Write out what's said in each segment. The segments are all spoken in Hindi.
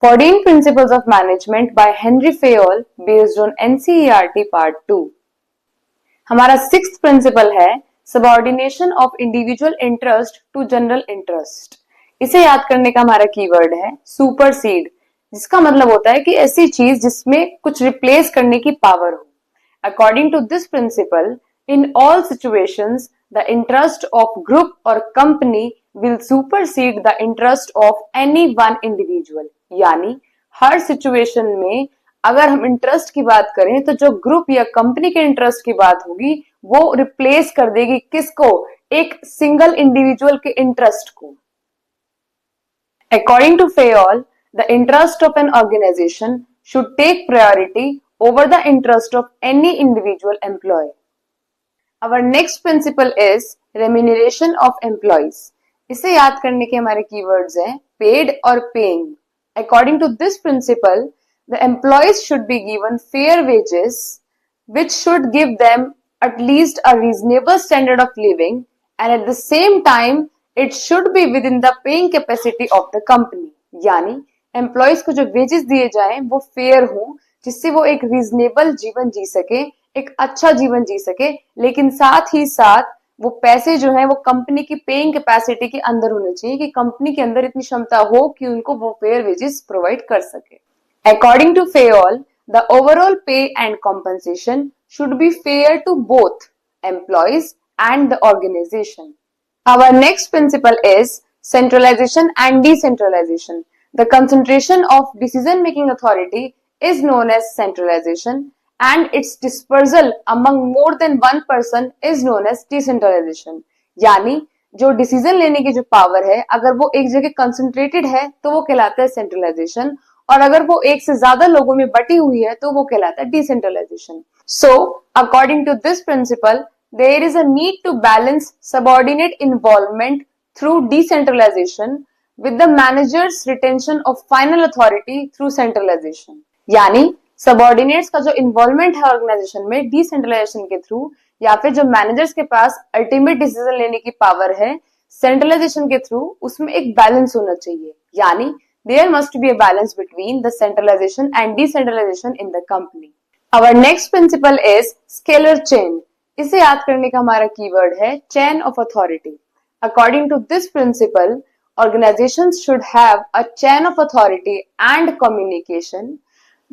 14 Principles of Management by Henry Fayol based on NCERT Part 2। हमारा सिक्स्थ प्रिंसिपल है subordination of individual interest to general interest. इसे याद करने का हमारा कीवर्ड है सुपरसीड, जिसका मतलब होता है कि ऐसी चीज जिसमें कुछ रिप्लेस करने की पावर हो। According to this principle, in all situations, the interest of group or company will supersede the interest of any one individual। यानी हर सिचुएशन में अगर हम इंटरेस्ट की बात करें तो जो ग्रुप या कंपनी के इंटरेस्ट की बात होगी वो रिप्लेस कर देगी किसको? एक सिंगल इंडिविजुअल के इंटरेस्ट को। According to Fayol, the interest of an organization should take priority over the interest of any individual employee। Our next principle is remuneration of employees। इसे याद करने के हमारे keywords हैं paid और paying। According to this principle, the employees should be given fair wages, which should give them at least a reasonable standard of living, and at the same time, it should be within the paying capacity of the company। यानी employees को जो wages दिए जाएं वो fair हों, जिससे वो एक reasonable जीवन जी सके, एक अच्छा जीवन जी सके, लेकिन साथ ही साथ वो पैसे जो है वो कंपनी की पेइंग कैपेसिटी के अंदर होने चाहिए कि कंपनी के अंदर इतनी क्षमता हो कि उनको वो फेयर वेजेस प्रोवाइड कर सके। According to Fayol, the overall pay and compensation should be fair to both employees and the organisation. Our next principle is centralisation and decentralisation. The concentration of decision making authority is known as centralization and its dispersal among more than one person is known as decentralization। यानी जो डिसीजन लेने की जो पावर है अगर वो एक जगह कंसंट्रेटेड है तो वो कहलाता है सेंट्रलाइजेशन, और अगर वो एक से ज्यादा लोगों में बटी हुई है तो वो कहलाता है decentralisation. So according to this principle, there is a need to balance subordinate involvement through decentralisation with the manager's retention of final authority through centralization। यानी सबऑर्डिनेट्स का जो इन्वॉल्वमेंट है ऑर्गेनाइजेशन में डिसेंट्रलाइजेशन के थ्रू, या फिर जो मैनेजर्स के पास अल्टीमेट डिसीजन लेने की पावर है सेंट्रलाइजेशन के थ्रू, उसमें एक बैलेंस होना चाहिए। यानी there must be a balance between the centralisation and decentralisation in the company. Our next principle is scalar chain. इसे याद करने का हमारा कीवर्ड है chain of authority. According to this principle, organizations should have a chain of authority and communication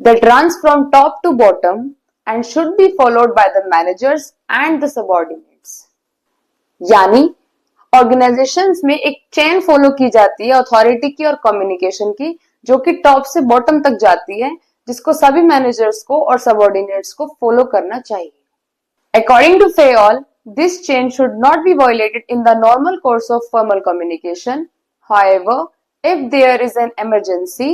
that runs from top to bottom and should be followed by the managers and the subordinates। यानी organizations में एक चेन फॉलो की जाती है अथॉरिटी की और कम्युनिकेशन की, जो कि टॉप से बॉटम तक जाती है, जिसको सभी मैनेजर्स को और सबऑर्डिनेट्स को फॉलो करना चाहिए। According to Fayol, this chain should not be violated in the normal course of formal communication। However, if there is an emergency,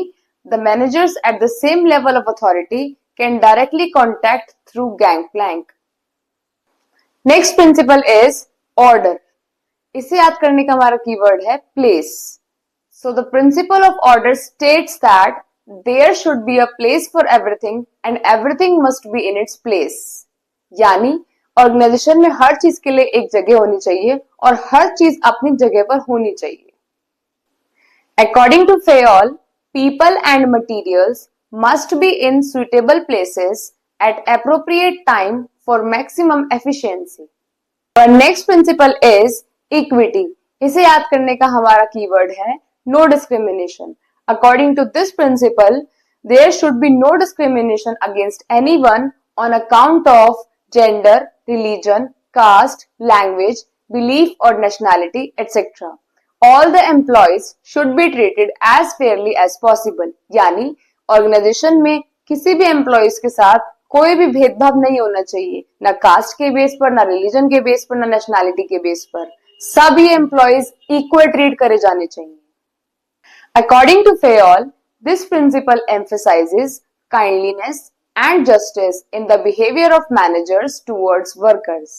the managers at the same level of authority can directly contact through gangplank। Next principle is order। इसे याद करने का हमारा कीवर्ड है place। So the principle of order states that there should be a place for everything and everything must be in its place। यानी ऑर्गेनाइजेशन में हर चीज के लिए एक जगह होनी चाहिए और हर चीज अपनी जगह पर होनी चाहिए। According to Fayol, people and materials must be in suitable places at appropriate time for maximum efficiency। Our next principle is equity। इसे याद करने का हमारा कीवर्ड है no discrimination। According to this principle, there should be no discrimination against anyone on account of gender, religion, caste, language, belief or nationality, etc। All the employees should be treated as fairly as possible। यानी ऑर्गेनाइजेशन में किसी भी एम्प्लॉयज के साथ कोई भी भेदभाव नहीं होना चाहिए, ना कास्ट के बेस पर, ना रिलीजन के बेस पर, ना नेशनैलिटी के बेस पर। सभी एम्प्लॉयज इक्वल ट्रीट करे जाने चाहिए। According to Fayol, this principle emphasizes kindliness and justice in the behavior of managers towards workers।